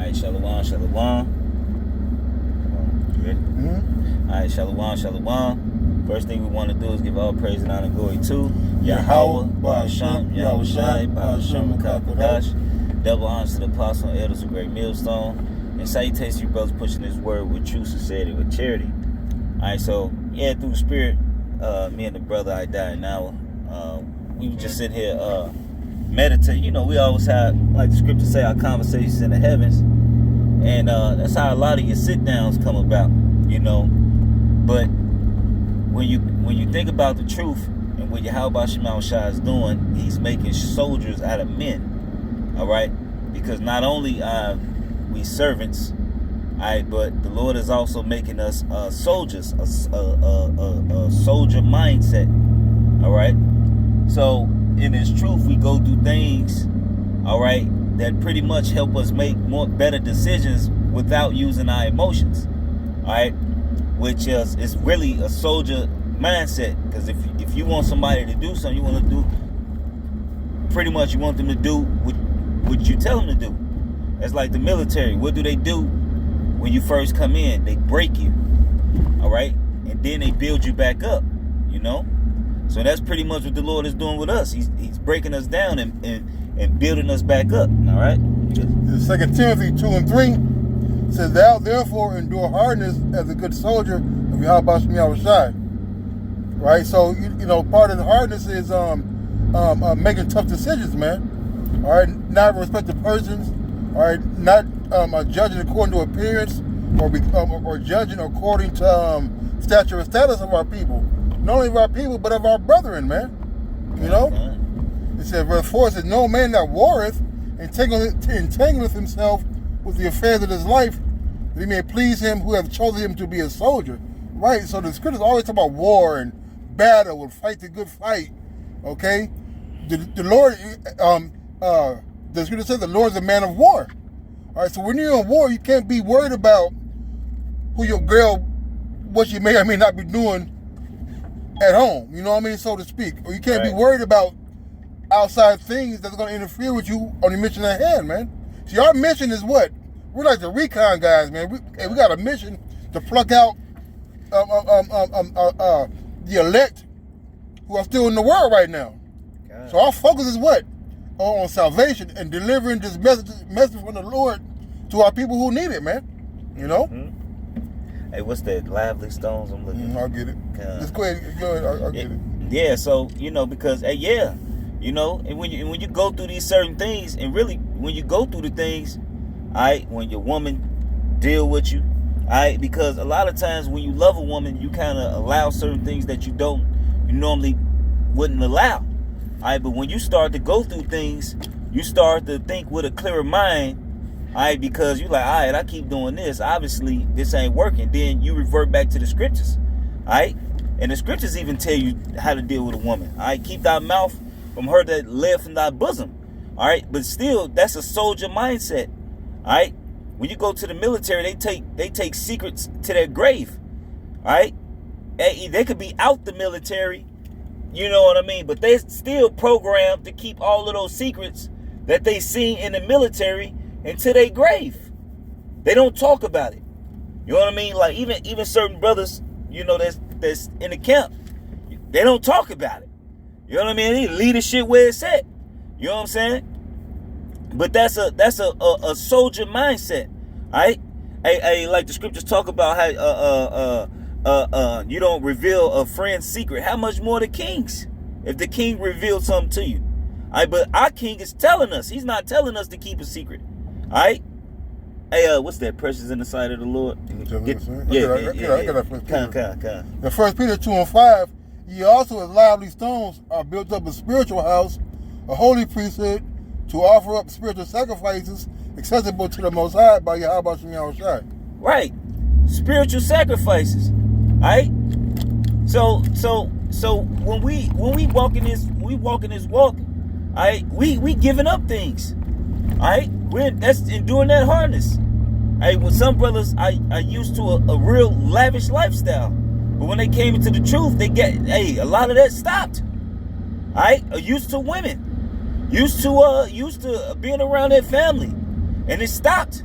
right, shalom, shalom. You ready? Mm-hmm. All right, shalom, shalom. First thing we want to do is give all praise and honor and glory to Yahweh, Ba'ashem, Yahweh Shai, Ba'ashem, Ba'ashem, Makakodash. Double honors to the apostle and elders of Great Millstone. And salutations to you brothers pushing this word with true sincerity, with charity. All right, so, yeah, through the spirit, me and the brother I died now, we were just sitting here meditate. You know, we always have, like the scriptures say, our conversations in the heavens. And that's how a lot of your sit-downs come about, you know. But when you think about the truth and what Yahweh Shema Shai is doing, he's making soldiers out of men, all right? Because not only are we servants, all right, but the Lord is also making us soldiers, a soldier mindset, all right? So in this truth, we go through things, all right, that pretty much help us make better decisions without using our emotions, all right? Which is really a soldier mindset. Because if you want somebody to do something, you want to do, pretty much you want them to do what you tell them to do. It's like the military. What do they do when you first come in? They break you, all right? And then they build you back up, you know? So that's pretty much what the Lord is doing with us. He's breaking us down and building us back up, all right? 2 Timothy 2:3 says, "Thou therefore endure hardness as a good soldier of Yahweh Shema Shai." Right? So, you know, part of the hardness is making tough decisions, man. All right? Not respecting persons. All right? Not judging according to appearance or judging according to stature and status of our people. Not only of our people, but of our brethren, man. You know? It said, verse 4 says, "No man that warreth entangleth himself with the affairs of his life, that he may please him who have chosen him to be a soldier." Right? So the scriptures always talk about war and battle and fight the good fight. Okay? The Lord, the scripture says the Lord is a man of war. All right? So when you're in war, you can't be worried about who your girl, what she may or may not be doing at home. You know what I mean? So to speak. Or you can't be worried about outside things that's going to interfere with you on the mission at hand, man. See, our mission is what? We're like the recon guys, man. We got a mission to pluck out the elect who are still in the world right now. God. So our focus is what? On salvation and delivering this message from the Lord to our people who need it, man. You know? Mm-hmm. Hey, what's that? Lively Stones? I'm looking. I'll get it. Just go ahead. I'll get it. Yeah, so, you know, because, you know, and when you go through these certain things, and really when you go through the things, all right, when your woman deal with you, all right, because a lot of times when you love a woman, you kind of allow certain things that you normally wouldn't allow, all right, but when you start to go through things, you start to think with a clearer mind, all right, because you're like, all right, I keep doing this, obviously this ain't working, then you revert back to the scriptures, all right, and the scriptures even tell you how to deal with a woman, all right, keep thy mouth from her that live from thy bosom, all right, but still, that's a soldier mindset, all right. When you go to the military, they take secrets to their grave, all right. They could be out the military, you know what I mean, but they're still programmed to keep all of those secrets that they see in the military into their grave. They don't talk about it. You know what I mean? Like even certain brothers, you know, that's in the camp, they don't talk about it. You know what I mean? They leadership where it's at. You know what I'm saying? But that's a soldier mindset, all right? Hey, like the scriptures talk about how you don't reveal a friend's secret. How much more the kings? If the king revealed something to you, all right? But our king is telling us. He's not telling us to keep a secret, all right? Hey, what's that? Precious in the sight of the Lord. I got that. Come. The 1 Peter 2:5. Ye also as lively stones are built up a spiritual house, a holy priesthood, to offer up spiritual sacrifices accessible to the Most High by Yahweh Shema Shai. Right, spiritual sacrifices. All right. So when we walk in this walk. All right, we giving up things. All right, that's enduring that hardness. All right, with some brothers, I used to a real lavish lifestyle, but when they came into the truth, a lot of that stopped. All right, used to women. Used to being around their family, and it stopped.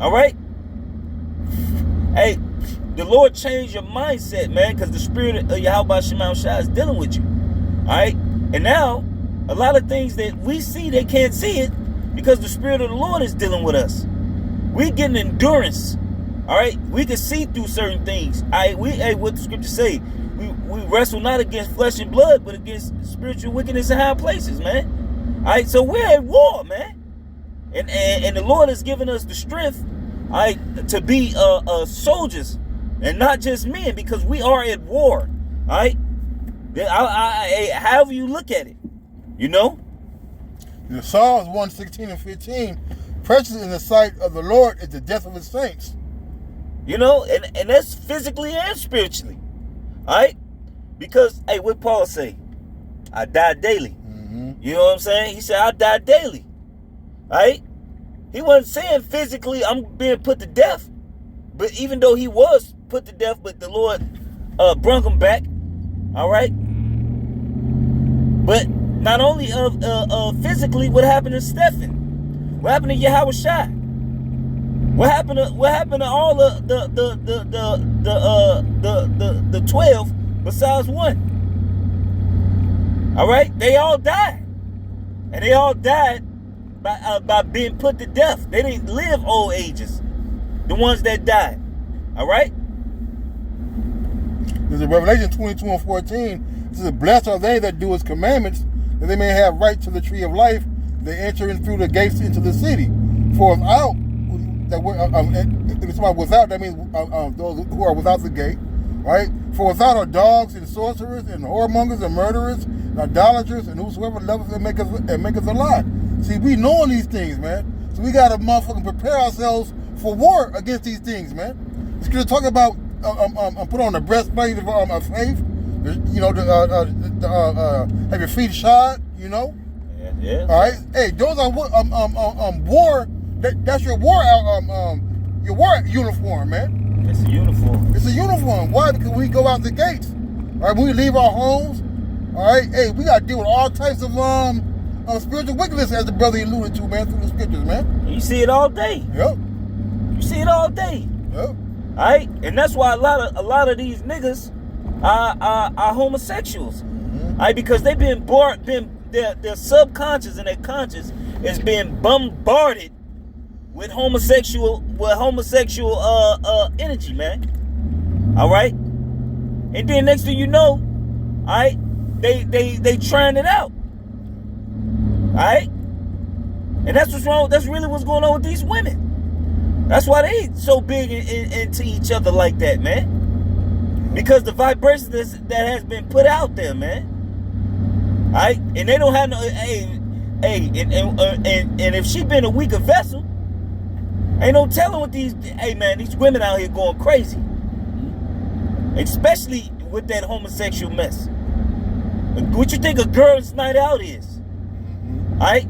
All right? Hey, the Lord changed your mindset, man, because the spirit of Yahweh Shema Shai is dealing with you. All right? And now, a lot of things that we see, they can't see it because the spirit of the Lord is dealing with us. We getting endurance. All right? We can see through certain things. All right? What the scripture say? We wrestle not against flesh and blood, but against spiritual wickedness in high places, man. All right? So we're at war, man. And the Lord has given us the strength, all right, to be soldiers and not just men, because we are at war. All right? However you look at it, you know? In Psalms 1:16 and 15, precious in the sight of the Lord is the death of his saints. You know, and that's physically and spiritually. All right? Because, hey, what Paul say? I die daily. Mm-hmm. You know what I'm saying? He said, I die daily. All right? He wasn't saying physically I'm being put to death. But even though he was put to death, but the Lord brung him back. All right? But not only physically, what happened to Stephen? What happened to Yahweh Shai? What happened to all the 12 besides one? All right? They all died. And they all died by being put to death. They didn't live old ages. The ones that died. All right? There's a Revelation 22 and 14. It says, blessed are they that do his commandments, that they may have right to the tree of life. They enter in through the gates into the city. For without, without, that means those who are without the gate. Right? For without are dogs and sorcerers and whoremongers and murderers and idolaters and whosoever loveth and maketh a lie. See, we knowing these things, man. So we got to motherfucking prepare ourselves for war against these things, man. It's going to talk about put on the breastplate of faith. You know, have your feet shod. You know. Yeah. All right. Hey, those are war. That's your war uniform, man. It's a uniform. It's a uniform. Why? Because we go out the gates. All right. When we leave our homes. All right. Hey, we got to deal with all types of spiritual wickedness, as the brother alluded to, man, through the scriptures, man. You see it all day. Yep. You see it all day. Yep. All right, and that's why a lot of these niggas are homosexuals. Mm-hmm. All right, because they've been their subconscious and their conscious is being bombarded with homosexual energy, man. All right, and then next thing you know, all right, they trying it out. All right, and that's what's wrong. That's really what's going on with these women. That's why they so big into each other like that, man. Because the vibration that has been put out there, man. All right, and they don't have no. And if she been a weaker vessel, ain't no telling what these. Hey, man, these women out here going crazy, especially with that homosexual mess. What you think a girls' night out is? All right,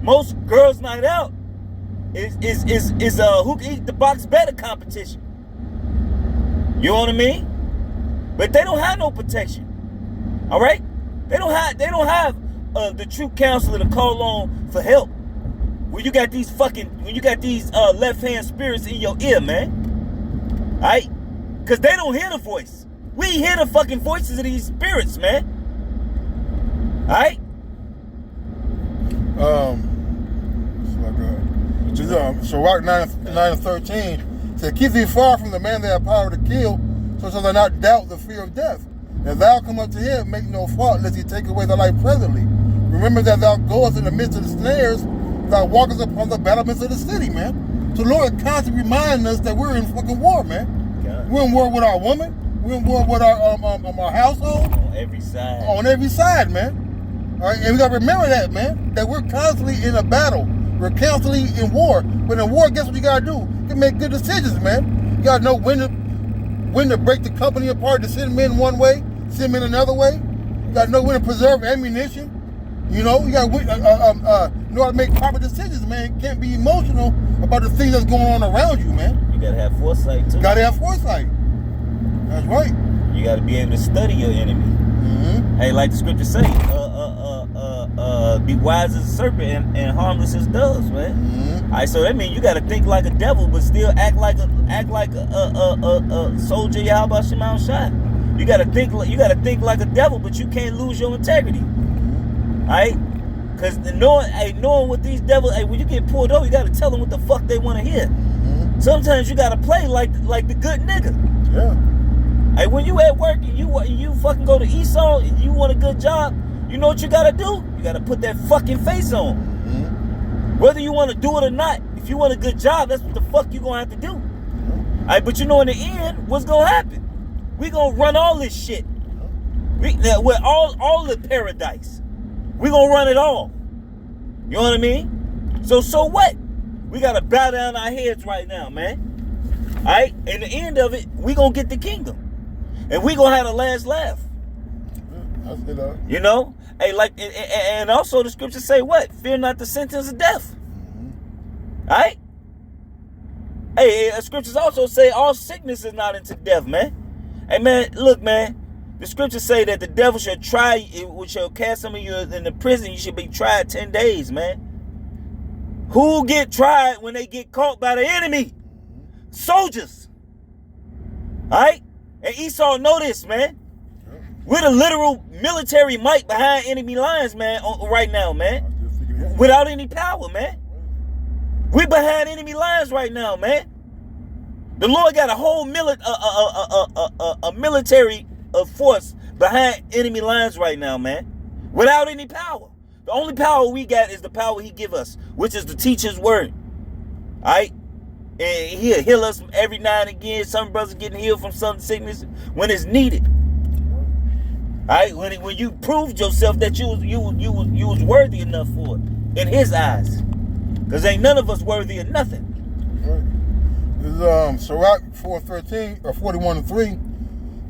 most girls' night out is who can eat the box better competition. You know what I mean? But they don't have no protection. All right, they don't have the true counselor to call on for help. When you got these left-hand spirits in your ear, man. All right, because they don't hear the voice. We hear the fucking voices of these spirits, man. All right. Sirach 9:13 said, keep thee far from the man that have power to kill, so shall thou not doubt the fear of death. If thou come up to him, make no fault, lest he take away thy life presently. Remember that thou goest in the midst of the snares, thou walkest upon the battlements of the city, man. So the Lord constantly reminding us that we're in fucking war, man. God. We're in war with our woman. We're in war with our household. On every side. On every side, man. All right, and we gotta remember that, man, that we're constantly in a battle. We're constantly in war. But in war, guess what you gotta do? You can make good decisions, man. You gotta know when to break the company apart, to send men one way, send men another way. You gotta know when to preserve ammunition. You know, you gotta know how to make proper decisions, man. You can't be emotional about the things that's going on around you, man. You gotta have foresight too. You gotta have foresight. That's right. You gotta be able to study your enemy. Mm-hmm. Hey, like the scripture say, be wise as a serpent and harmless as doves, man. Mm-hmm. All right, so that means you got to think like a devil, but still act like a soldier. Yahweh Shema Shai. You got to think like a devil, but you can't lose your integrity. All right, because knowing what these devils, when you get pulled over, you got to tell them what the fuck they want to hear. Mm-hmm. Sometimes you got to play like the good nigga. Yeah. Hey, when you at work and you fucking go to Esau and you want a good job, you know what you gotta do? You gotta put that fucking face on. Mm-hmm. Whether you want to do it or not, if you want a good job, that's what the fuck you gonna have to do. All right, but you know in the end, what's gonna happen? We gonna run all this shit. With all the paradise. We gonna run it all. You know what I mean? So what? We gotta bow down our heads right now, man. All right, in the end of it, we gonna get the kingdom. And we gonna have the last laugh. I see that. You know? Hey, like, and also the scriptures say what? Fear not the sentence of death. Mm-hmm. Alright? Hey, scriptures also say all sickness is not into death, man. Hey, man, look, man. The scriptures say that the devil shall shall cast some of you in the prison. You should be tried 10 days, man. Who get tried when they get caught by the enemy? Soldiers. Alright? And Esau know this, man. We're the literal military might behind enemy lines, man, right now, man. Without any power, man. We're behind enemy lines right now, man. The Lord got a whole military force behind enemy lines right now, man. Without any power. The only power we got is the power he give us, which is to teach his word. All right? And he'll heal us every now and again. Some brothers getting healed from some sickness when it's needed. All right, when you proved yourself that you was worthy enough for it in his eyes, because ain't none of us worthy of nothing. Right. This is Sirach 4:13 or 41:3.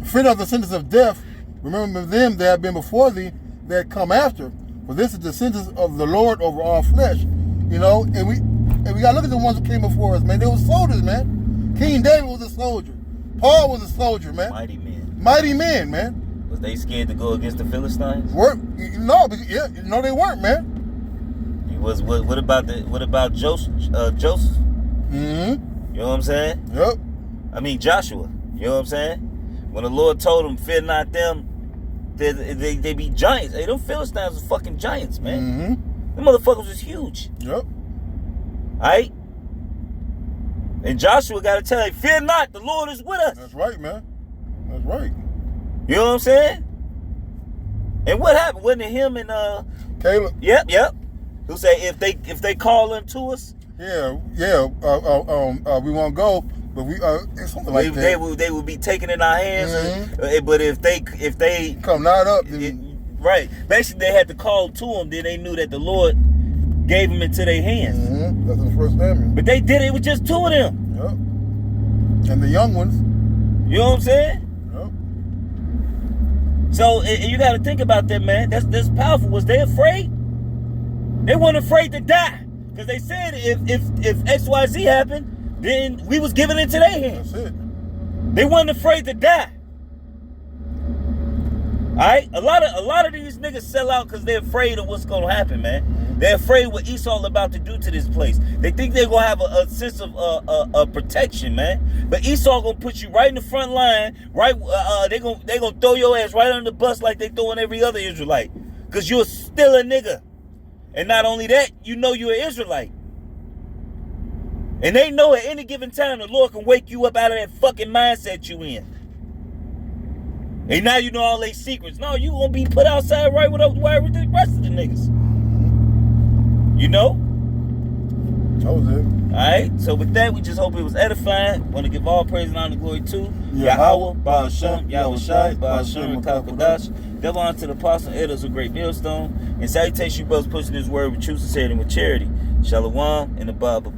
Fear not the sentence of death. Remember them that have been before thee that come after. For this is the sentence of the Lord over all flesh. You know, and we gotta look at the ones who came before us, man. They were soldiers, man. King David was a soldier. Paul was a soldier, man. Mighty men. Mighty men, man. Was they scared to go against the Philistines? No, they weren't, man. What about Joseph? Mm-hmm. You know what I'm saying? Yep. I mean Joshua. You know what I'm saying? When the Lord told him, "Fear not them," they be giants. Hey, them Philistines was fucking giants, man. Mm-hmm. Them motherfuckers was huge. Yep. Alright? And Joshua got to tell you, fear not, the Lord is with us. That's right, man. That's right. You know what I'm saying? And what happened? Wasn't it him and Caleb? Yep. Who say if they call unto us? Yeah. We won't go, but we something like that. They will be taken in our hands. Mm-hmm. But if they come not up, then right. Basically, they had to call to them. Then they knew that the Lord gave them into their hands. Mm-hmm. That's in the First Samuel. But they did it with just 2 of them. Yep. And the young ones. You know what I'm saying? Yep. So you got to think about that, man. That's powerful. Was they afraid? They weren't afraid to die, because they said if XYZ happened, then we was given into their hands. That's it. They weren't afraid to die. All right, a lot of these niggas sell out because they're afraid of what's gonna happen, man. They're afraid what Esau about to do to this place. They think they're gonna have a sense of protection, man. But Esau gonna put you right in the front line, right? They gonna throw your ass right under the bus like they throwing every other Israelite, because you're still a nigga. And not only that, you know you're an Israelite. And they know at any given time the Lord can wake you up out of that fucking mindset you in. And now you know all their secrets. No, you gonna be put outside right with the rest of the niggas. You know? That was it. Alright, so with that, we just hope it was edifying. Want to give all praise and honor and glory to Yahweh, Baal Shem, Yahweh Shai, Baal Shem, Kodash. Devil unto the apostle, elders of great millstone. And salutation, you brothers pushing this word with truth, sincerity, and with charity. Shalom and the Bible.